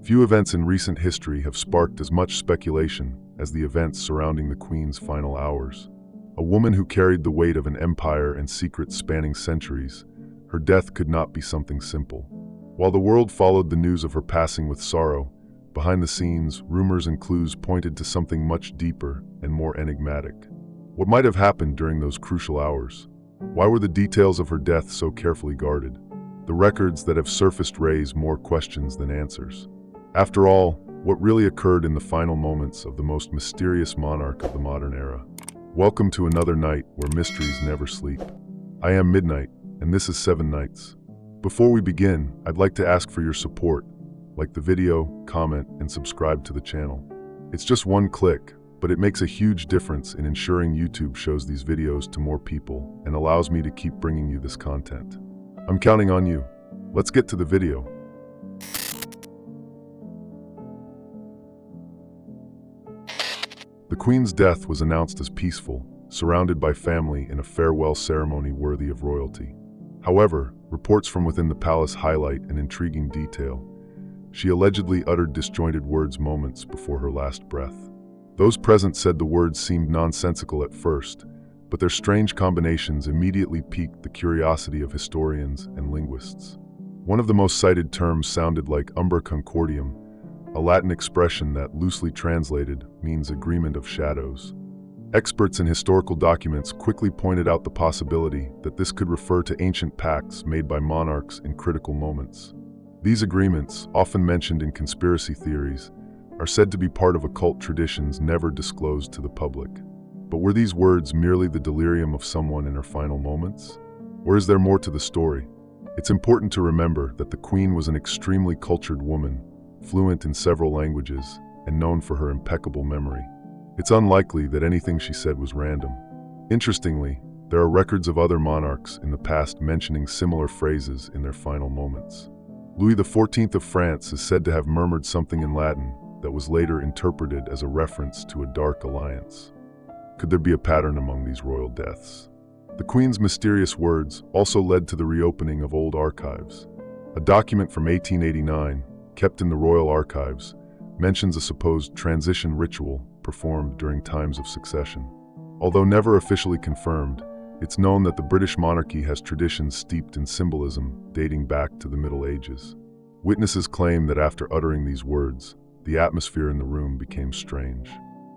Few events in recent history have sparked as much speculation as the events surrounding the Queen's final hours. A woman who carried the weight of an empire and secrets spanning centuries, her death could not be something simple. While the world followed the news of her passing with sorrow, behind the scenes, rumors and clues pointed to something much deeper and more enigmatic. What might have happened during those crucial hours? Why were the details of her death so carefully guarded? The records that have surfaced raise more questions than answers. After all, what really occurred in the final moments of the most mysterious monarch of the modern era? Welcome to another night where mysteries never sleep. I am Midnight, and this is 7 Nights. Before we begin, I'd like to ask for your support. Like the video, comment, and subscribe to the channel. It's just one click, but it makes a huge difference in ensuring YouTube shows these videos to more people and allows me to keep bringing you this content. I'm counting on you. Let's get to the video. The Queen's death was announced as peaceful, surrounded by family in a farewell ceremony worthy of royalty. However, reports from within the palace highlight an intriguing detail. She allegedly uttered disjointed words moments before her last breath. Those present said the words seemed nonsensical at first, but their strange combinations immediately piqued the curiosity of historians and linguists. One of the most cited terms sounded like umber concordium, a Latin expression that, loosely translated, means agreement of shadows. Experts in historical documents quickly pointed out the possibility that this could refer to ancient pacts made by monarchs in critical moments. These agreements, often mentioned in conspiracy theories, are said to be part of occult traditions never disclosed to the public. But were these words merely the delirium of someone in her final moments? Or is there more to the story? It's important to remember that the Queen was an extremely cultured woman, fluent in several languages, and known for her impeccable memory. It's unlikely that anything she said was random. Interestingly, there are records of other monarchs in the past mentioning similar phrases in their final moments. Louis XIV of France is said to have murmured something in Latin that was later interpreted as a reference to a dark alliance. Could there be a pattern among these royal deaths? The Queen's mysterious words also led to the reopening of old archives. A document from 1889, kept in the Royal Archives, mentions a supposed transition ritual performed during times of succession. Although never officially confirmed, it's known that the British monarchy has traditions steeped in symbolism dating back to the Middle Ages. Witnesses claim that after uttering these words, the atmosphere in the room became strange.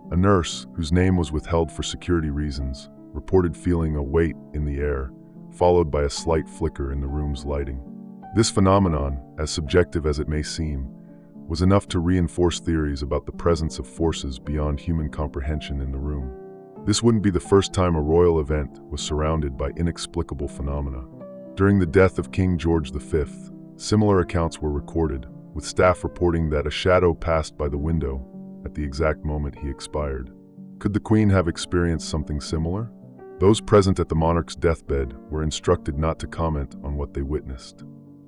A nurse, whose name was withheld for security reasons, reported feeling a weight in the air, followed by a slight flicker in the room's lighting. This phenomenon, as subjective as it may seem, was enough to reinforce theories about the presence of forces beyond human comprehension in the room. This wouldn't be the first time a royal event was surrounded by inexplicable phenomena. During the death of King George V, similar accounts were recorded, with staff reporting that a shadow passed by the window at the exact moment he expired. Could the Queen have experienced something similar? Those present at the monarch's deathbed were instructed not to comment on what they witnessed.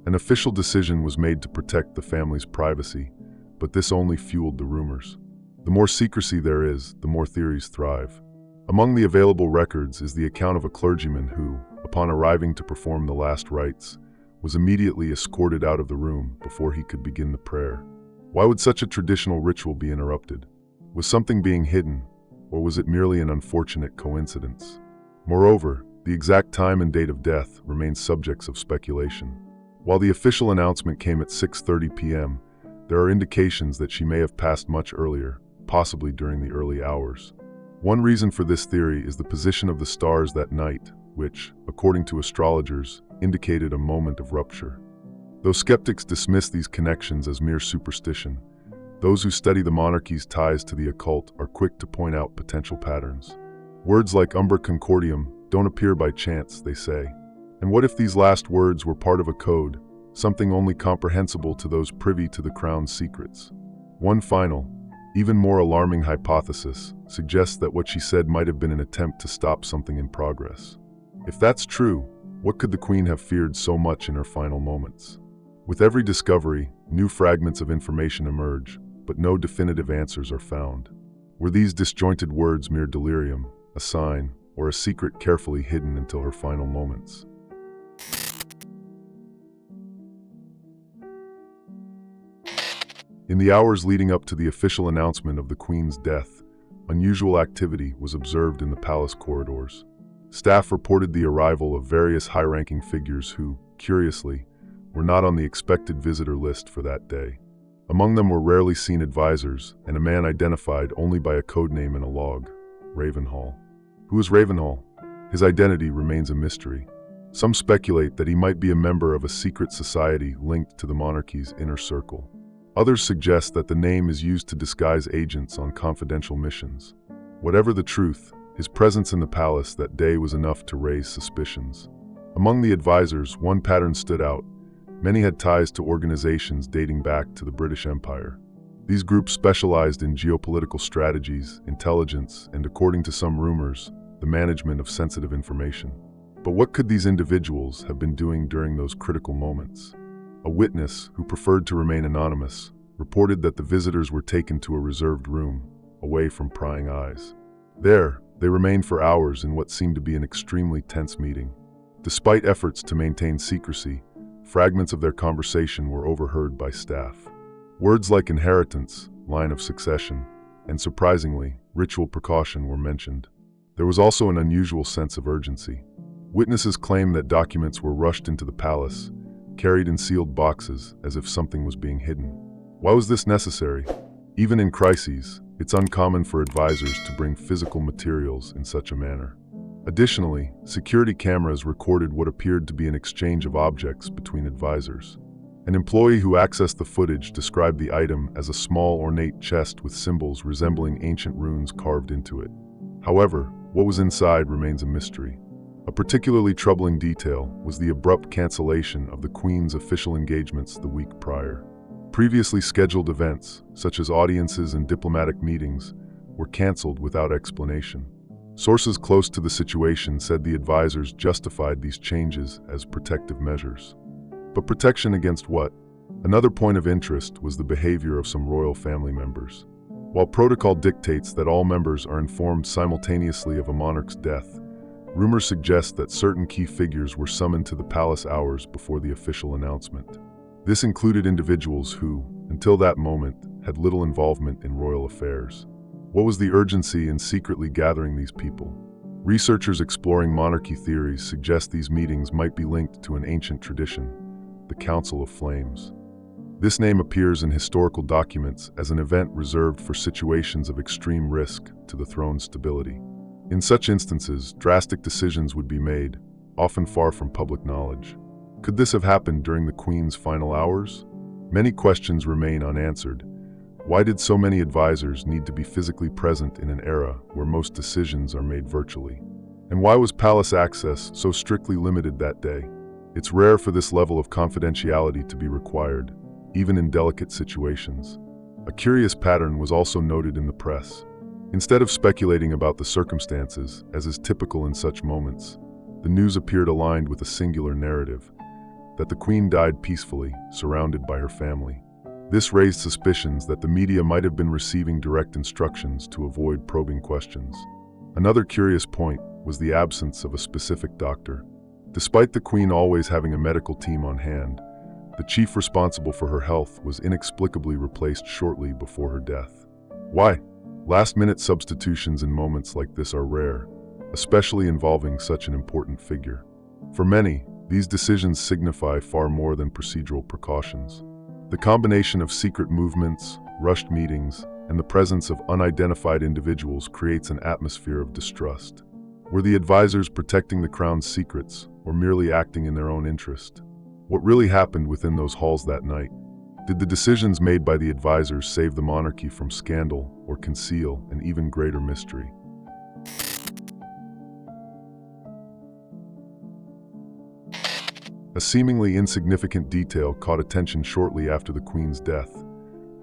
An official decision was made to protect the family's privacy, but this only fueled the rumors. The more secrecy there is, the more theories thrive. Among the available records is the account of a clergyman who, upon arriving to perform the last rites, was immediately escorted out of the room before he could begin the prayer. Why would such a traditional ritual be interrupted? Was something being hidden, or was it merely an unfortunate coincidence? Moreover, the exact time and date of death remain subjects of speculation. While the official announcement came at 6:30 p.m., there are indications that she may have passed much earlier, possibly during the early hours. One reason for this theory is the position of the stars that night, which, according to astrologers, indicated a moment of rupture. Though skeptics dismiss these connections as mere superstition, those who study the monarchy's ties to the occult are quick to point out potential patterns. Words like umber concordium don't appear by chance, they say. And what if these last words were part of a code, something only comprehensible to those privy to the crown's secrets? One final, even more alarming hypothesis suggests that what she said might have been an attempt to stop something in progress. If that's true, what could the Queen have feared so much in her final moments? With every discovery, new fragments of information emerge, but no definitive answers are found. Were these disjointed words mere delirium, a sign, or a secret carefully hidden until her final moments? In the hours leading up to the official announcement of the Queen's death, unusual activity was observed in the palace corridors. Staff reported the arrival of various high-ranking figures who, curiously, were not on the expected visitor list for that day. Among them were rarely seen advisors and a man identified only by a codename in a log, Ravenhall. Who is Ravenhall? His identity remains a mystery. Some speculate that he might be a member of a secret society linked to the monarchy's inner circle. Others suggest that the name is used to disguise agents on confidential missions. Whatever the truth, his presence in the palace that day was enough to raise suspicions. Among the advisors, one pattern stood out. Many had ties to organizations dating back to the British Empire. These groups specialized in geopolitical strategies, intelligence, and, according to some rumors, the management of sensitive information. But what could these individuals have been doing during those critical moments? A witness, who preferred to remain anonymous, reported that the visitors were taken to a reserved room, away from prying eyes. There, they remained for hours in what seemed to be an extremely tense meeting. Despite efforts to maintain secrecy, fragments of their conversation were overheard by staff. Words like inheritance, line of succession, and surprisingly, ritual precaution were mentioned. There was also an unusual sense of urgency. Witnesses claimed that documents were rushed into the palace, carried in sealed boxes as if something was being hidden. Why was this necessary? Even in crises, it's uncommon for advisors to bring physical materials in such a manner. Additionally, security cameras recorded what appeared to be an exchange of objects between advisors. An employee who accessed the footage described the item as a small ornate chest with symbols resembling ancient runes carved into it. However, what was inside remains a mystery. A particularly troubling detail was the abrupt cancellation of the Queen's official engagements the week prior. Previously scheduled events, such as audiences and diplomatic meetings, were canceled without explanation. Sources close to the situation said the advisors justified these changes as protective measures. But protection against what? Another point of interest was the behavior of some royal family members. While protocol dictates that all members are informed simultaneously of a monarch's death, rumors suggest that certain key figures were summoned to the palace hours before the official announcement. This included individuals who, until that moment, had little involvement in royal affairs. What was the urgency in secretly gathering these people? Researchers exploring monarchy theories suggest these meetings might be linked to an ancient tradition, the Council of Flames. This name appears in historical documents as an event reserved for situations of extreme risk to the throne's stability. In such instances, drastic decisions would be made, often far from public knowledge. Could this have happened during the Queen's final hours? Many questions remain unanswered. Why did so many advisors need to be physically present in an era where most decisions are made virtually? And why was palace access so strictly limited that day? It's rare for this level of confidentiality to be required, even in delicate situations. A curious pattern was also noted in the press. Instead of speculating about the circumstances, as is typical in such moments, the news appeared aligned with a singular narrative: that the Queen died peacefully, surrounded by her family. This raised suspicions that the media might have been receiving direct instructions to avoid probing questions. Another curious point was the absence of a specific doctor. Despite the Queen always having a medical team on hand, the chief responsible for her health was inexplicably replaced shortly before her death. Why? Last-minute substitutions in moments like this are rare, especially involving such an important figure. For many, these decisions signify far more than procedural precautions. The combination of secret movements, rushed meetings, and the presence of unidentified individuals creates an atmosphere of distrust. Were the advisors protecting the crown's secrets, or merely acting in their own interest? What really happened within those halls that night? Did the decisions made by the advisors save the monarchy from scandal or conceal an even greater mystery? A seemingly insignificant detail caught attention shortly after the Queen's death.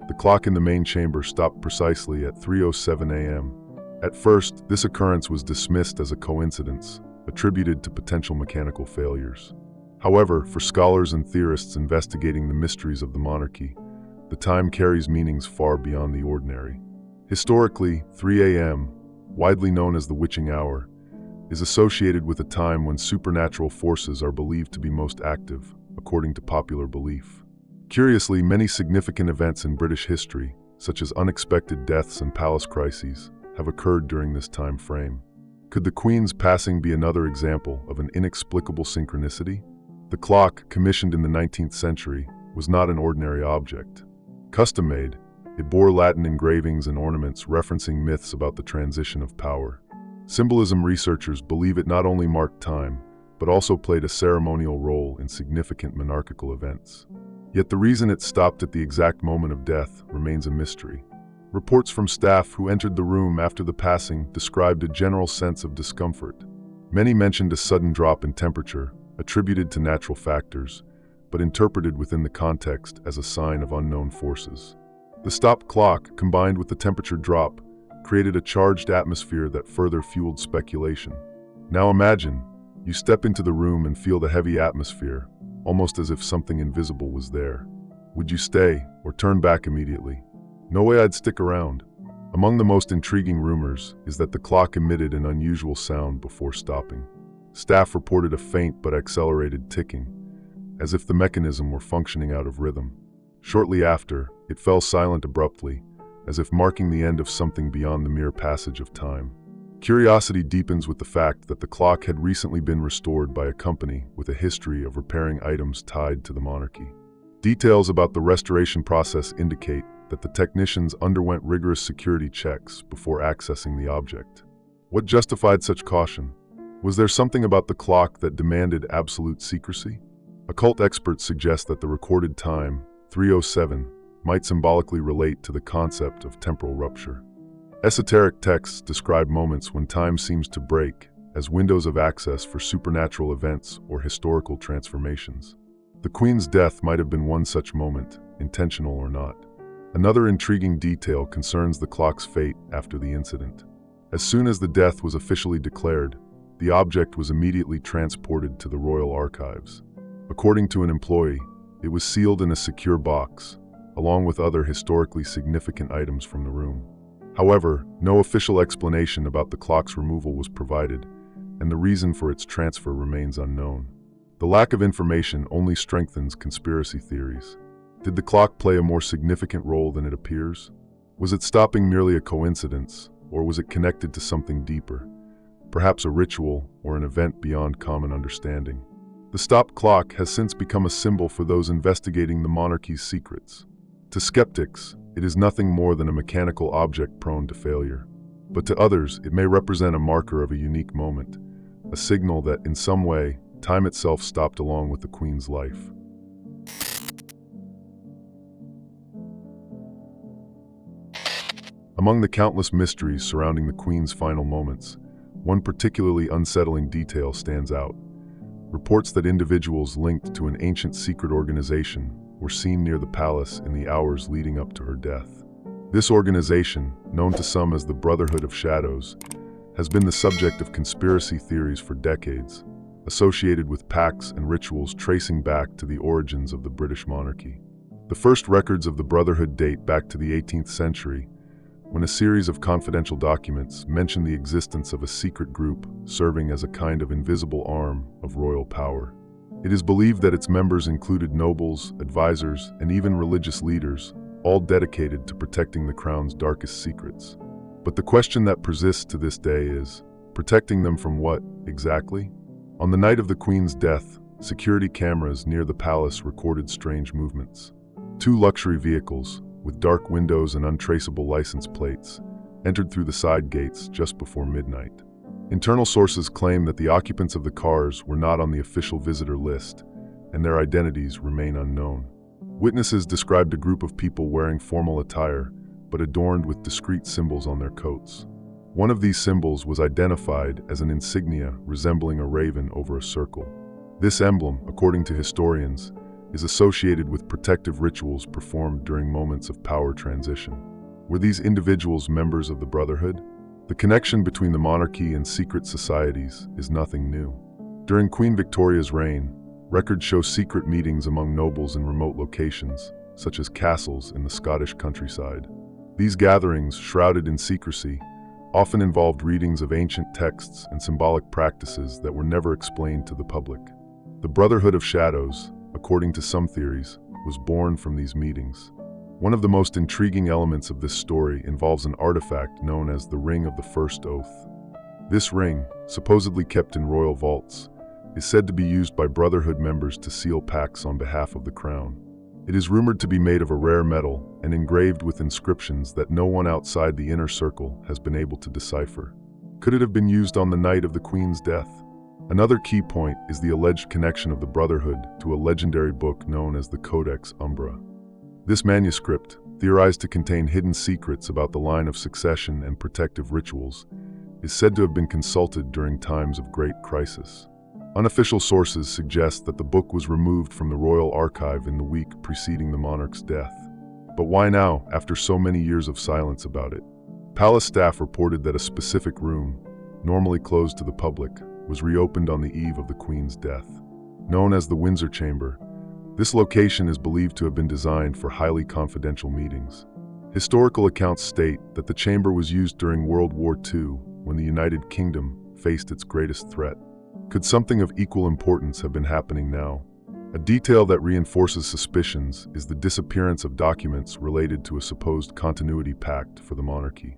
The clock in the main chamber stopped precisely at 3:07 a.m. At first, this occurrence was dismissed as a coincidence, attributed to potential mechanical failures. However, for scholars and theorists investigating the mysteries of the monarchy, the time carries meanings far beyond the ordinary. Historically, 3 a.m., widely known as the witching hour, is associated with a time when supernatural forces are believed to be most active, according to popular belief. Curiously, many significant events in British history, such as unexpected deaths and palace crises, have occurred during this time frame. Could the Queen's passing be another example of an inexplicable synchronicity? The clock, commissioned in the 19th century, was not an ordinary object. Custom-made, it bore Latin engravings and ornaments referencing myths about the transition of power. Symbolism researchers believe it not only marked time, but also played a ceremonial role in significant monarchical events. Yet the reason it stopped at the exact moment of death remains a mystery. Reports from staff who entered the room after the passing described a general sense of discomfort. Many mentioned a sudden drop in temperature, attributed to natural factors, but interpreted within the context as a sign of unknown forces. The stopped clock, combined with the temperature drop, created a charged atmosphere that further fueled speculation. Now imagine, you step into the room and feel the heavy atmosphere, almost as if something invisible was there. Would you stay or turn back immediately? No way I'd stick around. Among the most intriguing rumors is that the clock emitted an unusual sound before stopping. Staff reported a faint but accelerated ticking, as if the mechanism were functioning out of rhythm. Shortly after, it fell silent abruptly, as if marking the end of something beyond the mere passage of time. Curiosity deepens with the fact that the clock had recently been restored by a company with a history of repairing items tied to the monarchy. Details about the restoration process indicate that the technicians underwent rigorous security checks before accessing the object. What justified such caution? Was there something about the clock that demanded absolute secrecy? Occult experts suggest that the recorded time, 3:07, might symbolically relate to the concept of temporal rupture. Esoteric texts describe moments when time seems to break as windows of access for supernatural events or historical transformations. The Queen's death might have been one such moment, intentional or not. Another intriguing detail concerns the clock's fate after the incident. As soon as the death was officially declared, the object was immediately transported to the royal archives. According to an employee, it was sealed in a secure box, along with other historically significant items from the room. However, no official explanation about the clock's removal was provided, and the reason for its transfer remains unknown. The lack of information only strengthens conspiracy theories. Did the clock play a more significant role than it appears? Was it stopping merely a coincidence, or was it connected to something deeper, perhaps a ritual or an event beyond common understanding? The stopped clock has since become a symbol for those investigating the monarchy's secrets. To skeptics, it is nothing more than a mechanical object prone to failure. But to others, it may represent a marker of a unique moment, a signal that, in some way, time itself stopped along with the Queen's life. Among the countless mysteries surrounding the Queen's final moments, one particularly unsettling detail stands out. Reports that individuals linked to an ancient secret organization were seen near the palace in the hours leading up to her death. This organization, known to some as the Brotherhood of Shadows, has been the subject of conspiracy theories for decades, associated with pacts and rituals tracing back to the origins of the British monarchy. The first records of the Brotherhood date back to the 18th century, when a series of confidential documents mention the existence of a secret group serving as a kind of invisible arm of royal power. It is believed that its members included nobles, advisors, and even religious leaders, all dedicated to protecting the crown's darkest secrets. But the question that persists to this day is, protecting them from what, exactly? On the night of the Queen's death, security cameras near the palace recorded strange movements. Two luxury vehicles, with dark windows and untraceable license plates, entered through the side gates just before midnight. Internal sources claim that the occupants of the cars were not on the official visitor list, and their identities remain unknown. Witnesses described a group of people wearing formal attire, but adorned with discreet symbols on their coats. One of these symbols was identified as an insignia resembling a raven over a circle. This emblem, according to historians, is associated with protective rituals performed during moments of power transition. Were these individuals members of the Brotherhood? The connection between the monarchy and secret societies is nothing new. During Queen Victoria's reign, records show secret meetings among nobles in remote locations, such as castles in the Scottish countryside. These gatherings, shrouded in secrecy, often involved readings of ancient texts and symbolic practices that were never explained to the public. The Brotherhood of Shadows, according to some theories, was born from these meetings. One of the most intriguing elements of this story involves an artifact known as the Ring of the First Oath. This ring, supposedly kept in royal vaults, is said to be used by Brotherhood members to seal pacts on behalf of the crown. It is rumored to be made of a rare metal and engraved with inscriptions that no one outside the inner circle has been able to decipher. Could it have been used on the night of the Queen's death? Another key point is the alleged connection of the Brotherhood to a legendary book known as the Codex Umbra. This manuscript, theorized to contain hidden secrets about the line of succession and protective rituals, is said to have been consulted during times of great crisis. Unofficial sources suggest that the book was removed from the royal archive in the week preceding the monarch's death. But why now, after so many years of silence about it? Palace staff reported that a specific room, normally closed to the public, was reopened on the eve of the Queen's death. Known as the Windsor Chamber, this location is believed to have been designed for highly confidential meetings. Historical accounts state that the chamber was used during World War II when the United Kingdom faced its greatest threat. Could something of equal importance have been happening now? A detail that reinforces suspicions is the disappearance of documents related to a supposed continuity pact for the monarchy.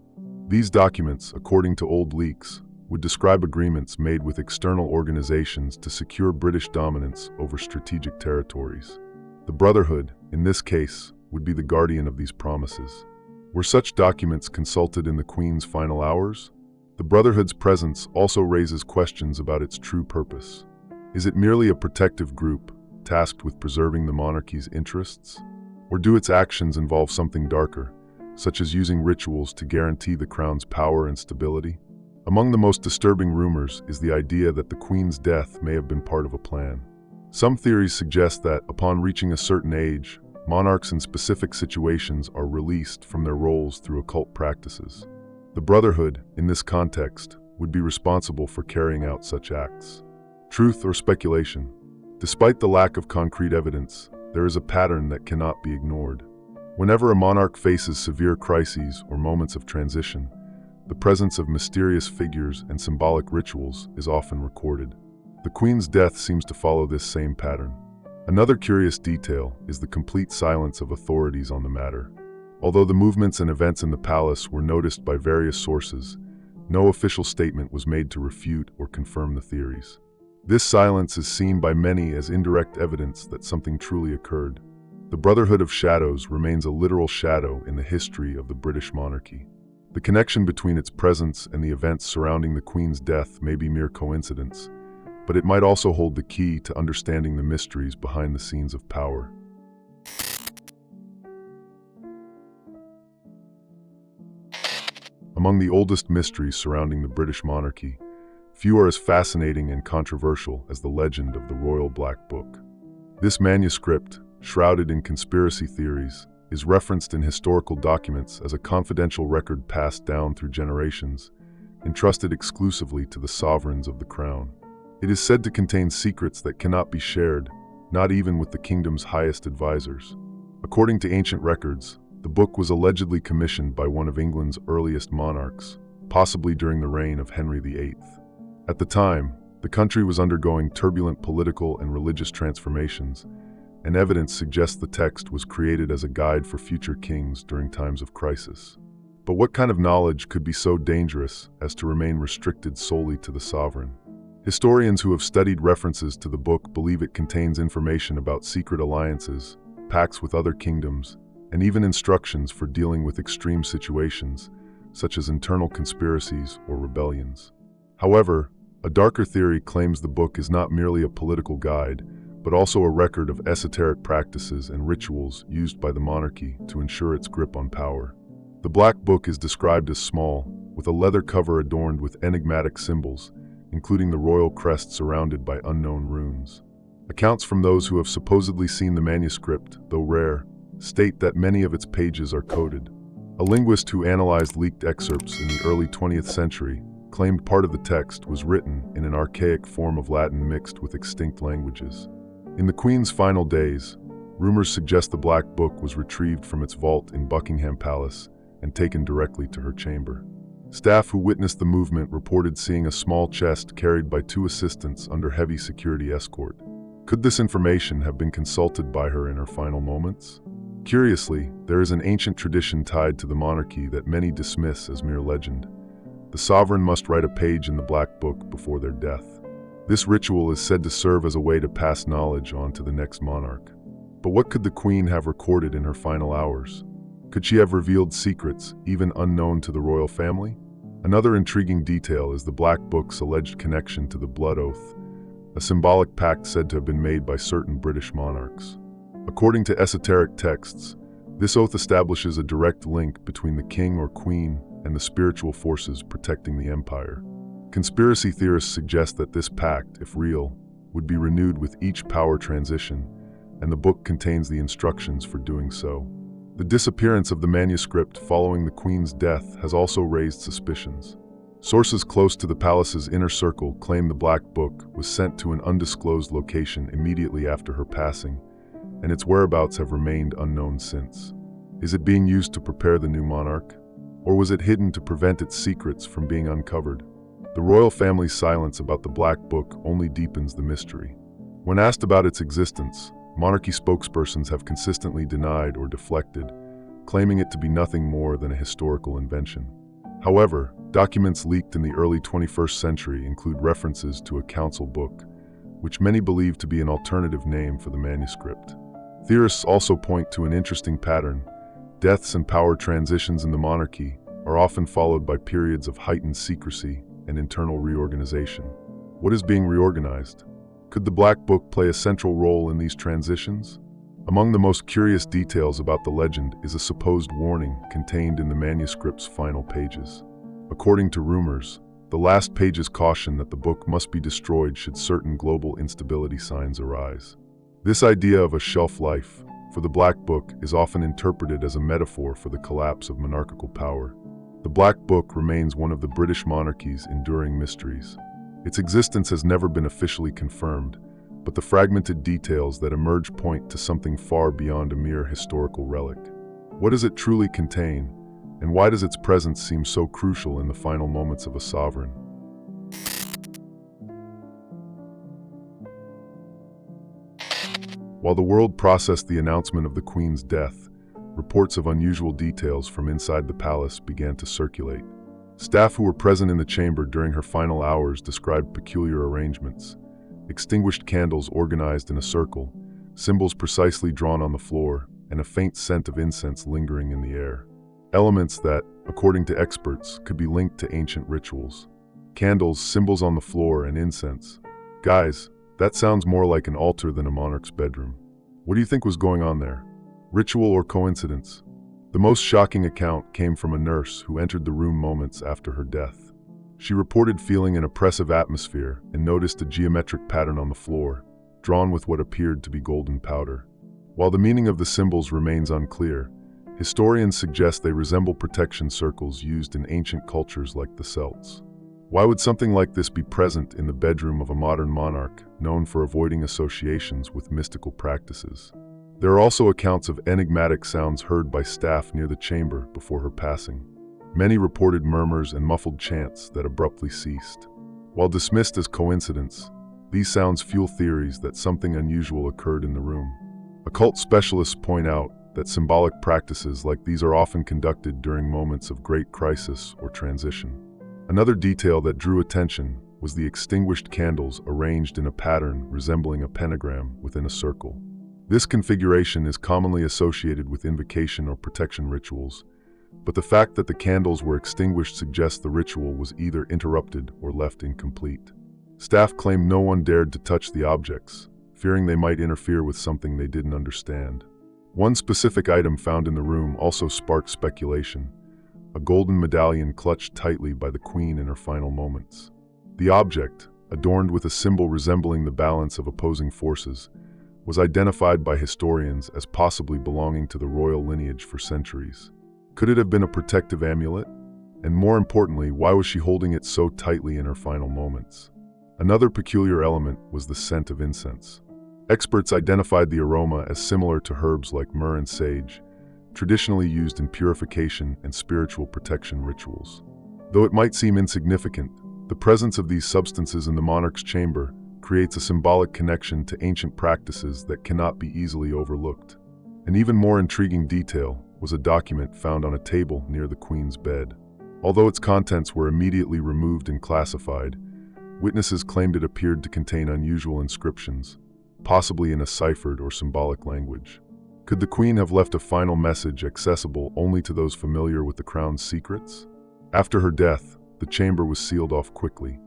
These documents, according to old leaks, would describe agreements made with external organizations to secure British dominance over strategic territories. The Brotherhood, in this case, would be the guardian of these promises. Were such documents consulted in the Queen's final hours? The Brotherhood's presence also raises questions about its true purpose. Is it merely a protective group, tasked with preserving the monarchy's interests? Or do its actions involve something darker, such as using rituals to guarantee the crown's power and stability? Among the most disturbing rumors is the idea that the Queen's death may have been part of a plan. Some theories suggest that, upon reaching a certain age, monarchs in specific situations are released from their roles through occult practices. The Brotherhood, in this context, would be responsible for carrying out such acts. Truth or speculation? Despite the lack of concrete evidence, there is a pattern that cannot be ignored. Whenever a monarch faces severe crises or moments of transition, the presence of mysterious figures and symbolic rituals is often recorded. The Queen's death seems to follow this same pattern. Another curious detail is the complete silence of authorities on the matter. Although the movements and events in the palace were noticed by various sources, no official statement was made to refute or confirm the theories. This silence is seen by many as indirect evidence that something truly occurred. The Brotherhood of Shadows remains a literal shadow in the history of the British monarchy. The connection between its presence and the events surrounding the Queen's death may be mere coincidence, but it might also hold the key to understanding the mysteries behind the scenes of power. Among the oldest mysteries surrounding the British monarchy, few are as fascinating and controversial as the legend of the Royal Black Book. This manuscript, shrouded in conspiracy theories, is referenced in historical documents as a confidential record passed down through generations, entrusted exclusively to the sovereigns of the crown. It is said to contain secrets that cannot be shared, not even with the kingdom's highest advisors. According to ancient records, the book was allegedly commissioned by one of England's earliest monarchs, possibly during the reign of Henry VIII. At the time, the country was undergoing turbulent political and religious transformations, and evidence suggests the text was created as a guide for future kings during times of crisis. But what kind of knowledge could be so dangerous as to remain restricted solely to the sovereign? Historians who have studied references to the book believe it contains information about secret alliances, pacts with other kingdoms, and even instructions for dealing with extreme situations, such as internal conspiracies or rebellions. However, a darker theory claims the book is not merely a political guide, but also a record of esoteric practices and rituals used by the monarchy to ensure its grip on power. The Black Book is described as small, with a leather cover adorned with enigmatic symbols, including the royal crest surrounded by unknown runes. Accounts from those who have supposedly seen the manuscript, though rare, state that many of its pages are coded. A linguist who analyzed leaked excerpts in the early 20th century claimed part of the text was written in an archaic form of Latin mixed with extinct languages. In the Queen's final days, rumors suggest the Black Book was retrieved from its vault in Buckingham Palace and taken directly to her chamber. Staff who witnessed the movement reported seeing a small chest carried by two assistants under heavy security escort. Could this information have been consulted by her in her final moments? Curiously, there is an ancient tradition tied to the monarchy that many dismiss as mere legend. The sovereign must write a page in the Black Book before their death. This ritual is said to serve as a way to pass knowledge on to the next monarch. But what could the queen have recorded in her final hours? Could she have revealed secrets, even unknown to the royal family? Another intriguing detail is the Black Book's alleged connection to the Blood Oath, a symbolic pact said to have been made by certain British monarchs. According to esoteric texts, this oath establishes a direct link between the king or queen and the spiritual forces protecting the empire. Conspiracy theorists suggest that this pact, if real, would be renewed with each power transition, and the book contains the instructions for doing so. The disappearance of the manuscript following the Queen's death has also raised suspicions. Sources close to the palace's inner circle claim the Black Book was sent to an undisclosed location immediately after her passing, and its whereabouts have remained unknown since. Is it being used to prepare the new monarch? Or was it hidden to prevent its secrets from being uncovered? The royal family's silence about the Black Book only deepens the mystery. When asked about its existence, monarchy spokespersons have consistently denied or deflected, claiming it to be nothing more than a historical invention. However, documents leaked in the early 21st century include references to a council book, which many believe to be an alternative name for the manuscript. Theorists also point to an interesting pattern. Deaths and power transitions in the monarchy are often followed by periods of heightened secrecy and internal reorganization. What is being reorganized? Could the Black Book play a central role in these transitions? Among the most curious details about the legend is a supposed warning contained in the manuscript's final pages. According to rumors, the last pages caution that the book must be destroyed should certain global instability signs arise. This idea of a shelf life for the Black Book is often interpreted as a metaphor for the collapse of monarchical power. The Black Book remains one of the British monarchy's enduring mysteries. Its existence has never been officially confirmed, but the fragmented details that emerge point to something far beyond a mere historical relic. What does it truly contain, and why does its presence seem so crucial in the final moments of a sovereign? While the world processed the announcement of the Queen's death, reports of unusual details from inside the palace began to circulate. Staff who were present in the chamber during her final hours described peculiar arrangements: extinguished candles organized in a circle, symbols precisely drawn on the floor, and a faint scent of incense lingering in the air. Elements that, according to experts, could be linked to ancient rituals. Candles, symbols on the floor, and incense. Guys, that sounds more like an altar than a monarch's bedroom. What do you think was going on there? Ritual or coincidence? The most shocking account came from a nurse who entered the room moments after her death. She reported feeling an oppressive atmosphere and noticed a geometric pattern on the floor, drawn with what appeared to be golden powder. While the meaning of the symbols remains unclear, historians suggest they resemble protection circles used in ancient cultures like the Celts. Why would something like this be present in the bedroom of a modern monarch known for avoiding associations with mystical practices? There are also accounts of enigmatic sounds heard by staff near the chamber before her passing. Many reported murmurs and muffled chants that abruptly ceased. While dismissed as coincidence, these sounds fuel theories that something unusual occurred in the room. Occult specialists point out that symbolic practices like these are often conducted during moments of great crisis or transition. Another detail that drew attention was the extinguished candles arranged in a pattern resembling a pentagram within a circle. This configuration is commonly associated with invocation or protection rituals, but the fact that the candles were extinguished suggests the ritual was either interrupted or left incomplete. Staff claimed no one dared to touch the objects, fearing they might interfere with something they didn't understand. One specific item found in the room also sparked speculation: a golden medallion clutched tightly by the Queen in her final moments. The object, adorned with a symbol resembling the balance of opposing forces, was identified by historians as possibly belonging to the royal lineage for centuries. Could it have been a protective amulet? And more importantly, why was she holding it so tightly in her final moments? Another peculiar element was the scent of incense. Experts identified the aroma as similar to herbs like myrrh and sage, traditionally used in purification and spiritual protection rituals. Though it might seem insignificant, the presence of these substances in the monarch's chamber creates a symbolic connection to ancient practices that cannot be easily overlooked. An even more intriguing detail was a document found on a table near the Queen's bed. Although its contents were immediately removed and classified, witnesses claimed it appeared to contain unusual inscriptions, possibly in a ciphered or symbolic language. Could the Queen have left a final message accessible only to those familiar with the Crown's secrets? After her death, the chamber was sealed off quickly.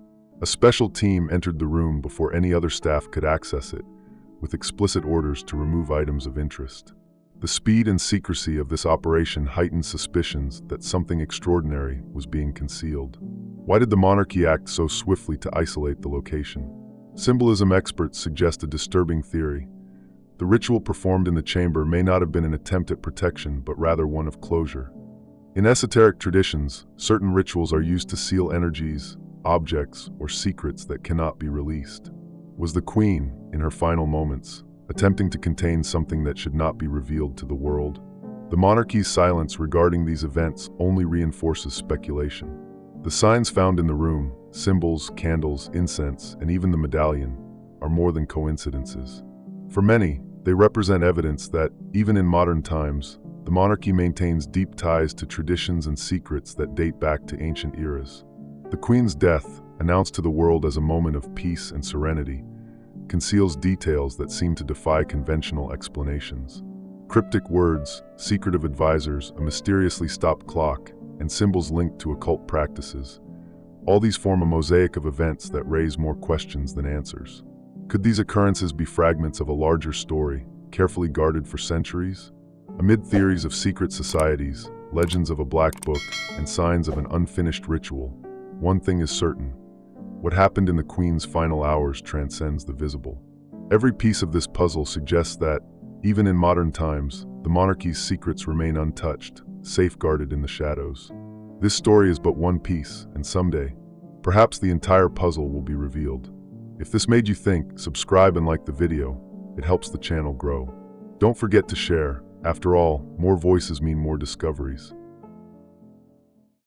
A special team entered the room before any other staff could access it, with explicit orders to remove items of interest. The speed and secrecy of this operation heightened suspicions that something extraordinary was being concealed. Why did the monarchy act so swiftly to isolate the location? Symbolism experts suggest a disturbing theory. The ritual performed in the chamber may not have been an attempt at protection, but rather one of closure. In esoteric traditions, certain rituals are used to seal energies, objects, or secrets that cannot be released. Was the Queen, in her final moments, attempting to contain something that should not be revealed to the world? The monarchy's silence regarding these events only reinforces speculation. The signs found in the room, symbols, candles, incense, and even the medallion, are more than coincidences. For many, they represent evidence that, even in modern times, the monarchy maintains deep ties to traditions and secrets that date back to ancient eras. The Queen's death, announced to the world as a moment of peace and serenity, conceals details that seem to defy conventional explanations. Cryptic words, secretive advisors, a mysteriously stopped clock, and symbols linked to occult practices. All these form a mosaic of events that raise more questions than answers. Could these occurrences be fragments of a larger story, carefully guarded for centuries? Amid theories of secret societies, legends of a black book, and signs of an unfinished ritual, one thing is certain. What happened in the Queen's final hours transcends the visible. Every piece of this puzzle suggests that, even in modern times, the monarchy's secrets remain untouched, safeguarded in the shadows. This story is but one piece, and someday, perhaps the entire puzzle will be revealed. If this made you think, subscribe and like the video. It helps the channel grow. Don't forget to share. After all, more voices mean more discoveries.